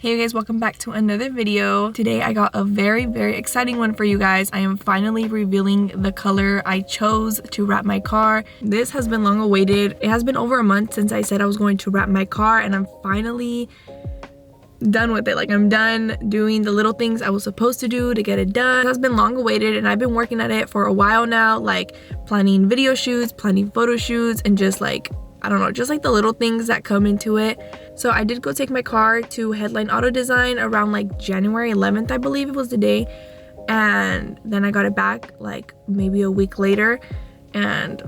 Hey you guys, welcome back to another video. Today I got a very exciting one for you guys. I am finally revealing the color I chose to wrap my car. This has been long awaited. It has been over a month since I said I was going to wrap my car, and I'm finally done with it. Like, I'm done doing the little things I was supposed to do to get it done. It has been long awaited, and I've been working at it for a while now, like planning video shoots, planning photo shoots, and just like, I don't know, just like the little things that come into it. So I did go take my car to Headline Auto Design around like January 11th, I believe it was the day. And then I got it back like maybe a week later, and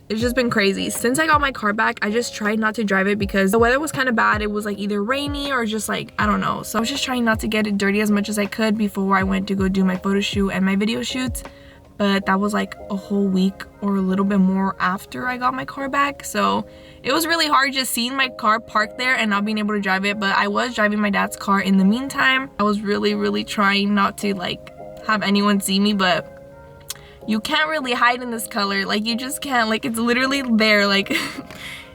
it's just been crazy. Since I got my car back, I just tried not to drive it because the weather was kind of bad. It was like either rainy or just like, I don't know. So I was just trying not to get it dirty as much as I could before I went to go do my photo shoot and my video shoots. But that was like a whole week or a little bit more after I got my car back. So it was really hard just seeing my car parked there and not being able to drive it. But I was driving my dad's car in the meantime. I was really trying not to like have anyone see me, but you can't really hide in this color. Like, you just can't. Like, it's literally there. Like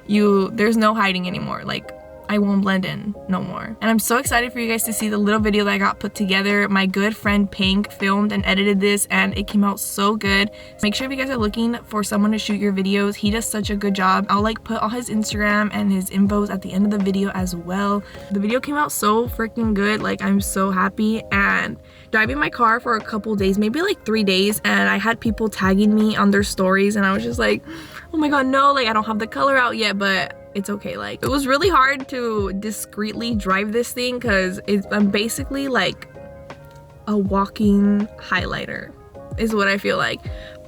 there's no hiding anymore. Like, I won't blend in no more. And I'm so excited for you guys to see the little video that I got put together. My good friend Pink filmed and edited this, and it came out so good. Make sure if you guys are looking for someone to shoot your videos, he does such a good job. I'll like put all his Instagram and his infos at the end of the video as well. The video came out so freaking good. Like, I'm so happy. And driving my car for a couple days, maybe like 3 days, and I had people tagging me on their stories, and I was just like, oh my god, no, like I don't have the color out yet, but it's okay. Like, it was really hard to discreetly drive this thing because I'm basically like a walking highlighter is what I feel like,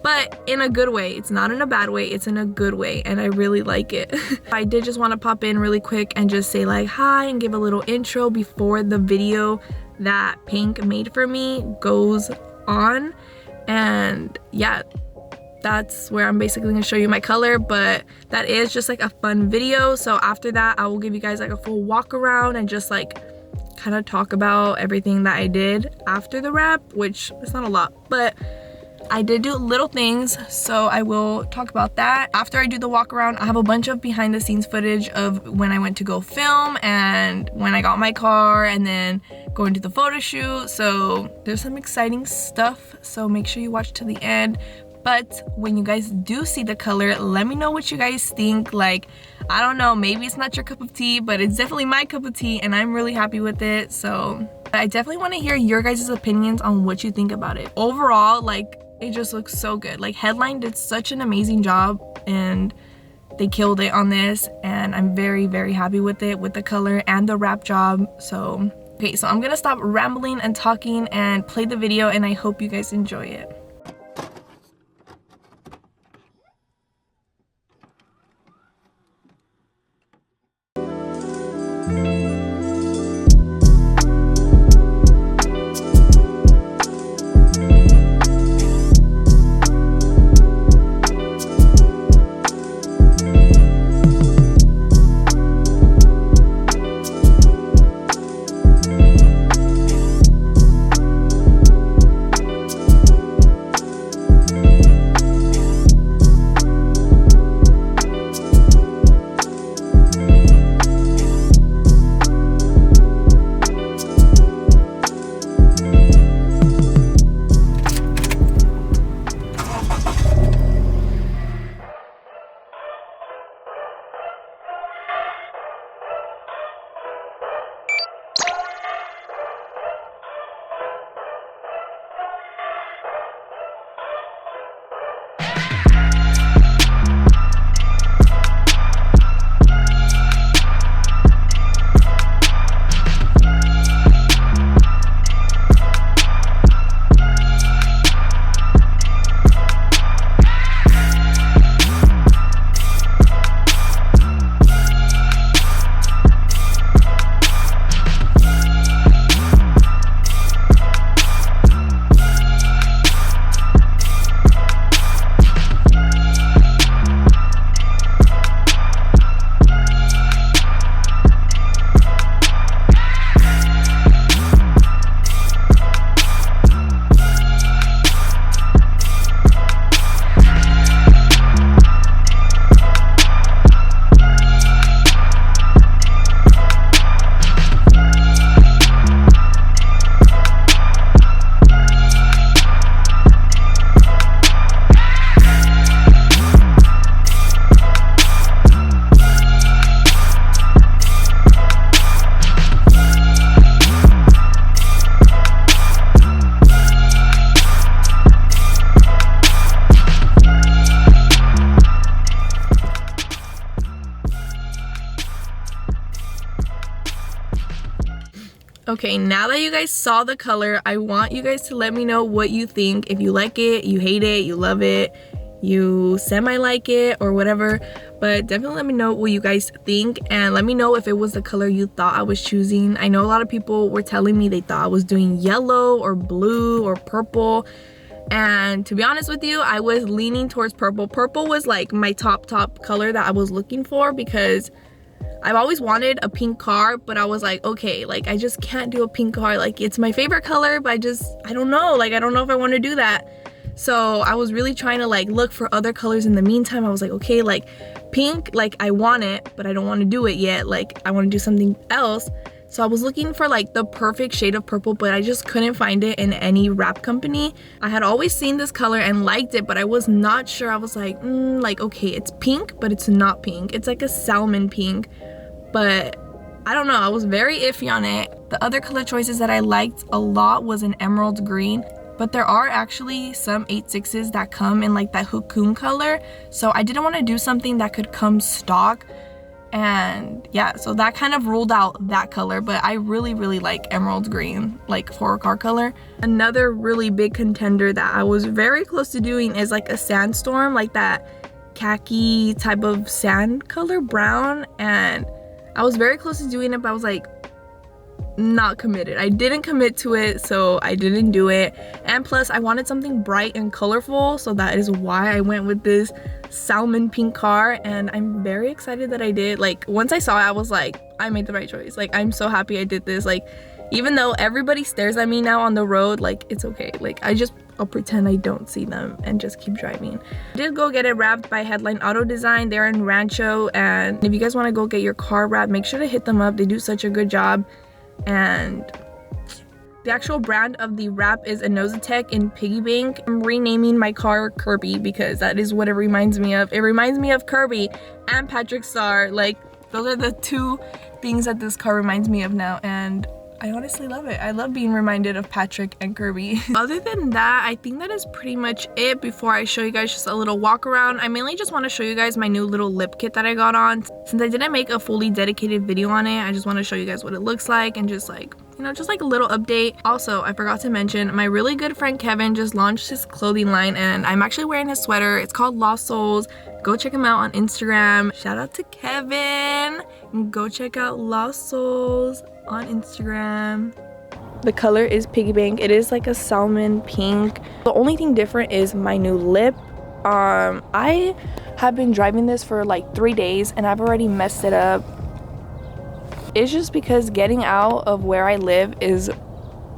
but in a good way. It's not in a bad way, it's in a good way, and I really like it. I did just want to pop in really quick and just say like hi and give a little intro before the video that Pink made for me goes on. And yeah, that's where I'm basically gonna show you my color, but that is just like a fun video. So after that, I will give you guys like a full walk around and just like kind of talk about everything that I did after the wrap, which is not a lot, but I did do little things, so I will talk about that. After I do the walk around, I have a bunch of behind the scenes footage of when I went to go film and when I got my car and then going to the photo shoot. So there's some exciting stuff, so make sure you watch to the end. But when you guys do see the color, let me know what you guys think. Like, I don't know, maybe it's not your cup of tea, but it's definitely my cup of tea, and I'm really happy with it. So I definitely want to hear your guys' opinions on what you think about it. Overall, like, it just looks so good. Like, Headline did such an amazing job, and they killed it on this, and I'm very happy with it, with the color and the wrap job. So okay, so I'm gonna stop rambling and talking and play the video, and I hope you guys enjoy it. Okay, now that you guys saw the color, I want you guys to let me know what you think. If you like it, you hate it, you love it, you semi-like it, or whatever. But definitely let me know what you guys think, and let me know if it was the color you thought I was choosing. I know a lot of people were telling me they thought I was doing yellow or blue or purple. And to be honest with you, I was leaning towards purple. Purple was like my top color that I was looking for, because I've always wanted a pink car, but I was like, okay, like I just can't do a pink car. Like it's my favorite color, but I don't know. Like I don't know if I want to do that. So I was really trying to like look for other colors in the meantime. I was like, okay, like pink, like I want it, but I don't want to do it yet. Like I want to do something else. So I was looking for like the perfect shade of purple, but I just couldn't find it in any wrap company. I had always seen this color and liked it, but I was not sure. I was like, like, okay, it's pink, but it's not pink. It's like a salmon pink, but I don't know. I was very iffy on it. The other color choices that I liked a lot was an emerald green, but there are actually some 8.6s that come in like that cocoon color. So I didn't want to do something that could come stock. And yeah, so that kind of ruled out that color, but I really like emerald green, like for a car color. Another really big contender that I was very close to doing is like a sandstorm, like that khaki type of sand color, brown. And I was very close to doing it, but I was like not committed. I didn't commit to it, so I didn't do it. And plus I wanted something bright and colorful, so that is why I went with this salmon pink car, and I'm very excited that I did. Like once I saw it, I was like, I made the right choice. Like I'm so happy I did this. Like even though everybody stares at me now on the road, like it's okay. Like I'll pretend I don't see them and just keep driving. I did go get it wrapped by Headline Auto Design. They're in Rancho, and if you guys want to go get your car wrapped, make sure to hit them up. They do such a good job. And the actual brand of the wrap is Inozetek in Piggy Bank. I'm renaming my car Kirby because that is what it reminds me of. It reminds me of Kirby and Patrick Star. Like those are the two things that this car reminds me of now, and I honestly love it. I love being reminded of Patrick and Kirby. Other than that, I think that is pretty much it. Before I show you guys just a little walk around, I mainly just want to show you guys my new little lip kit that I got on. Since I didn't make a fully dedicated video on it, I just want to show you guys what it looks like and just like, you know, just like a little update. Also, I forgot to mention, my really good friend Kevin just launched his clothing line, and I'm actually wearing his sweater. It's called Lost Souls. Go check him out on Instagram. Shout out to Kevin. And go check out Lost Souls on Instagram. The color is Piggy Bank. It is like a salmon pink. The only thing different is my new lip. I have been driving this for like 3 days and I've already messed it up. It's just because getting out of where I live is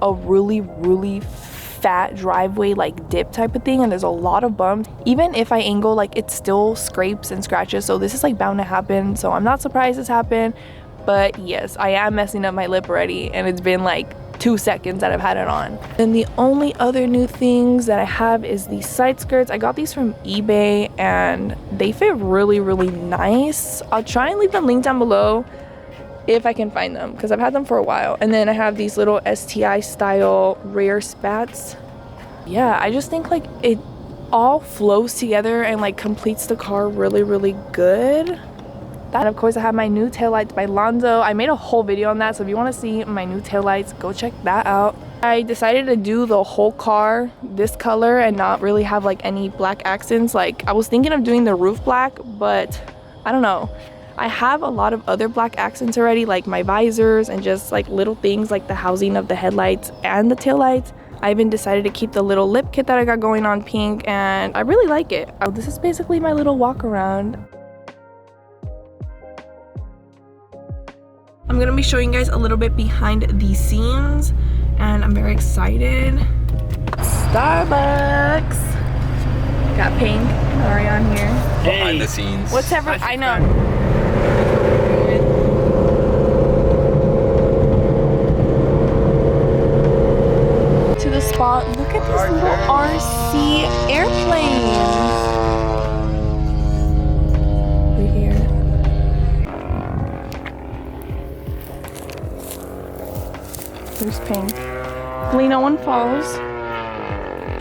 a really fat driveway, like dip type of thing, and there's a lot of bumps. Even if I angle, like it still scrapes and scratches, so this is like bound to happen. So I'm not surprised this happened, but yes, I am messing up my lip already, and it's been like 2 seconds that I've had it on. And the only other new things that I have is these side skirts. I got these from eBay and they fit really nice. I'll try and leave the link down below if I can find them, because I've had them for a while. And then I have these little STI style rear spats. Yeah, I just think like it all flows together and like completes the car really good. And of course I have my new taillights by Lonzo. I made a whole video on that, so if you want to see my new taillights, go check that out. I decided to do the whole car this color and not really have like any black accents. Like I was thinking of doing the roof black, but I don't know. I have a lot of other black accents already, like my visors and just like little things like the housing of the headlights and the taillights. I even decided to keep the little lip kit that I got going on pink, and I really like it. This is basically my little walk around. I'm gonna be showing you guys a little bit behind the scenes, and I'm very excited. Starbucks. Got Pink and Ariane here. Hey. Behind the scenes. Whatever, I know. To the spot. Look at these little RC airplanes. We're here. There's Pink. Hopefully no one falls.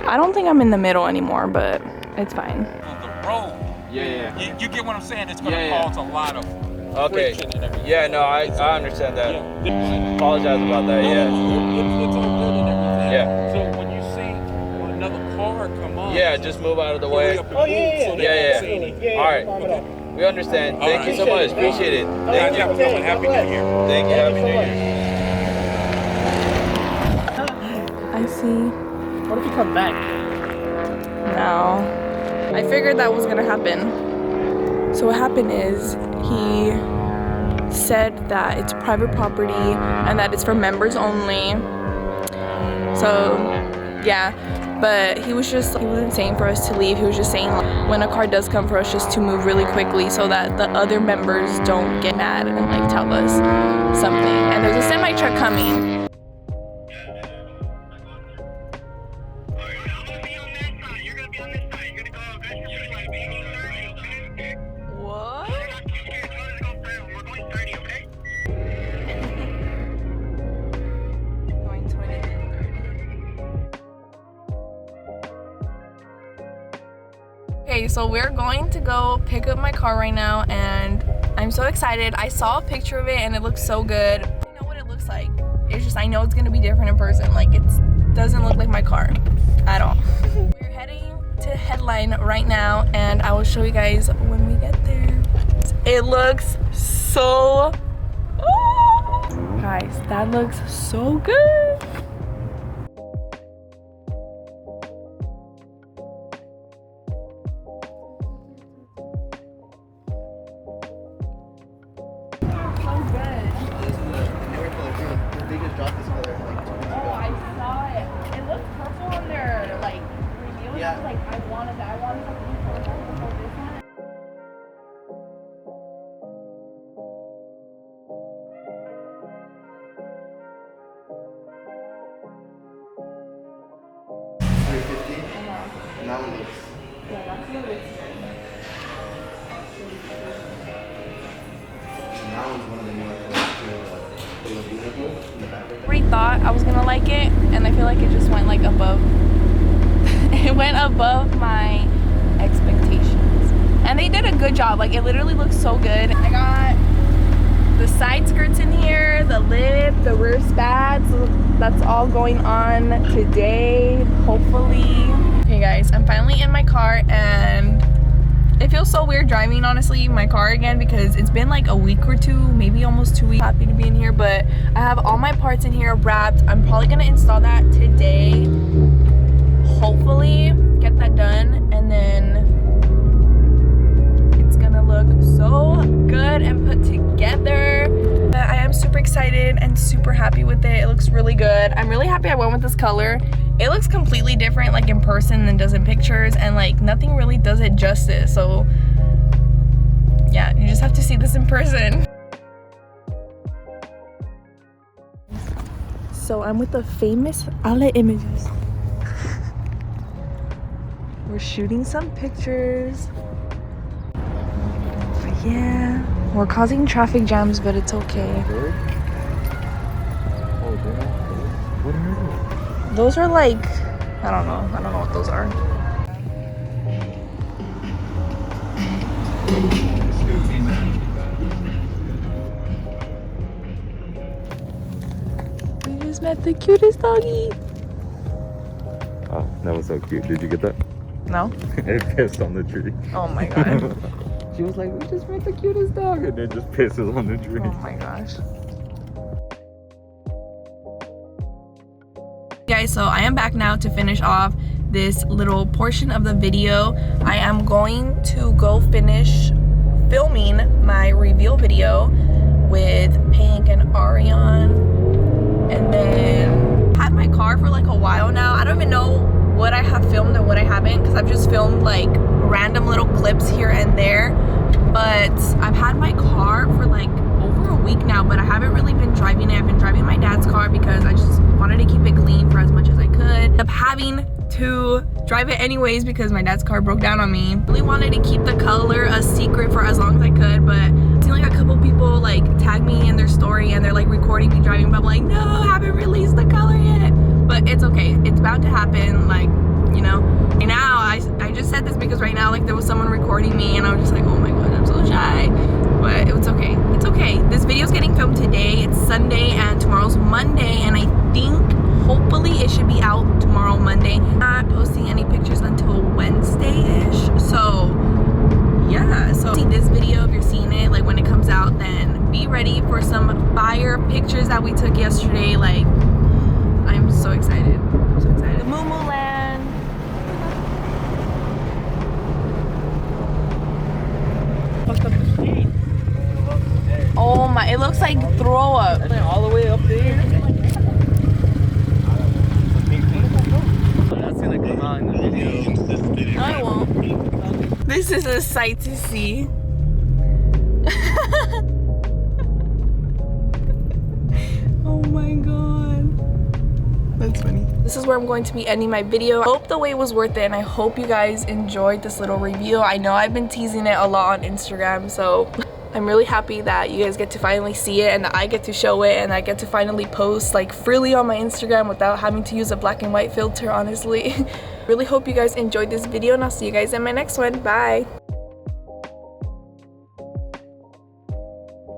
I don't think I'm in the middle anymore, but it's fine. The road. Yeah. You get what I'm saying? It's gonna cause a lot of Okay. friction and everything. Yeah, no, I understand that. Yeah. Apologize about that. No, Yeah. it's all good and everything. Yeah. So when you see another car come on, Yeah, just move out of the hurry way. up and move so they Yeah, don't see anything. All right. Okay. We understand. All Thank right. you so much. Appreciate it. Thank you. Have a good one. Happy New Year. Thank you. Happy New Year. I see. What if you come back? No. I figured that was gonna happen. So what happened is he said that it's private property and that it's for members only. So yeah, but he wasn't saying for us to leave. He was just saying like, when a car does come for us, just to move really quickly so that the other members don't get mad and like tell us something. And there's a semi truck coming. Okay, so we're going to go pick up my car right now and I'm so excited. I saw a picture of it and it looks so good. I know what it looks like. It's just I know it's gonna be different in person. Like it doesn't look like my car at all. We're heading to Headline right now and I will show you guys when we get there. It looks so... Guys, that looks so good. Now it looks. Yeah, that's what it is. Now is one of the more close to the beautiful in the back. I already thought I was gonna like it, and I feel like it just went like above. It went above my expectations, and they did a good job. Like it literally looks so good. I got the side skirts in here, the lip, the rear spats. That's all going on today, hopefully. Okay guys, I'm finally in my car and it feels so weird driving, honestly, my car again because it's been like a week or two, maybe almost 2 weeks. Happy to be in here, but I have all my parts in here wrapped. I'm probably gonna install that today. Hopefully get that done and then it's gonna look so good and put together. I am super excited and super happy with it. It looks really good. I'm really happy I went with this color. It looks completely different like in person than does in pictures, and like nothing really does it justice. So yeah, you just have to see this in person. So I'm with the famous Ale Images. We're shooting some pictures. Yeah, we're causing traffic jams, but it's okay. Those are like, I don't know what those are. We just met the cutest doggy. Oh, that was so cute. Did you get that? No? It pissed on the tree. Oh my god. She was like, we just met the cutest dog, and it just pisses on the tree. Oh my gosh. Guys, so I am back now to finish off this little portion of the video. I am going to go finish filming my reveal video with Pink and Ariane, and then I had my car for like a while now. I don't even know what I have filmed and what I haven't because I've just filmed like random little clips here and there, but I've had my car for like over a week now, but I haven't really been driving it. I've been driving my dad's car because I just wanted to keep it clean for as much as I could. Ended up having to drive it anyways because my dad's car broke down on me. Really wanted to keep the color a secret for as long as I could, but I seen like a couple people like tag me in their story and they're like recording me driving, but I'm like, no, I haven't released the color yet. But it's okay, it's bound to happen, like, you know. Right now, I just said this because right now like there was someone recording me and I was just like, oh my god, I'm so shy. But but it's okay. It's okay. This video's getting filmed today. It's Sunday and tomorrow's Monday, and I think hopefully it should be out tomorrow, Monday. Not posting any pictures until Wednesday-ish. So yeah, so see this video if you're seeing it like when it comes out, then be ready for some fire pictures that we took yesterday. Like, I'm so excited. I'm so excited. Moo Moo Land. Oh my, it looks like throw up. All the way up there. That's gonna come out in the video. No, it won't. This is a sight to see. Oh my god. That's funny. This is where I'm going to be ending my video. I hope the wait was worth it, and I hope you guys enjoyed this little review. I know I've been teasing it a lot on Instagram, so I'm really happy that you guys get to finally see it and that I get to show it and I get to finally post like freely on my Instagram without having to use a black and white filter, honestly. Really hope you guys enjoyed this video, and I'll see you guys in my next one. Bye.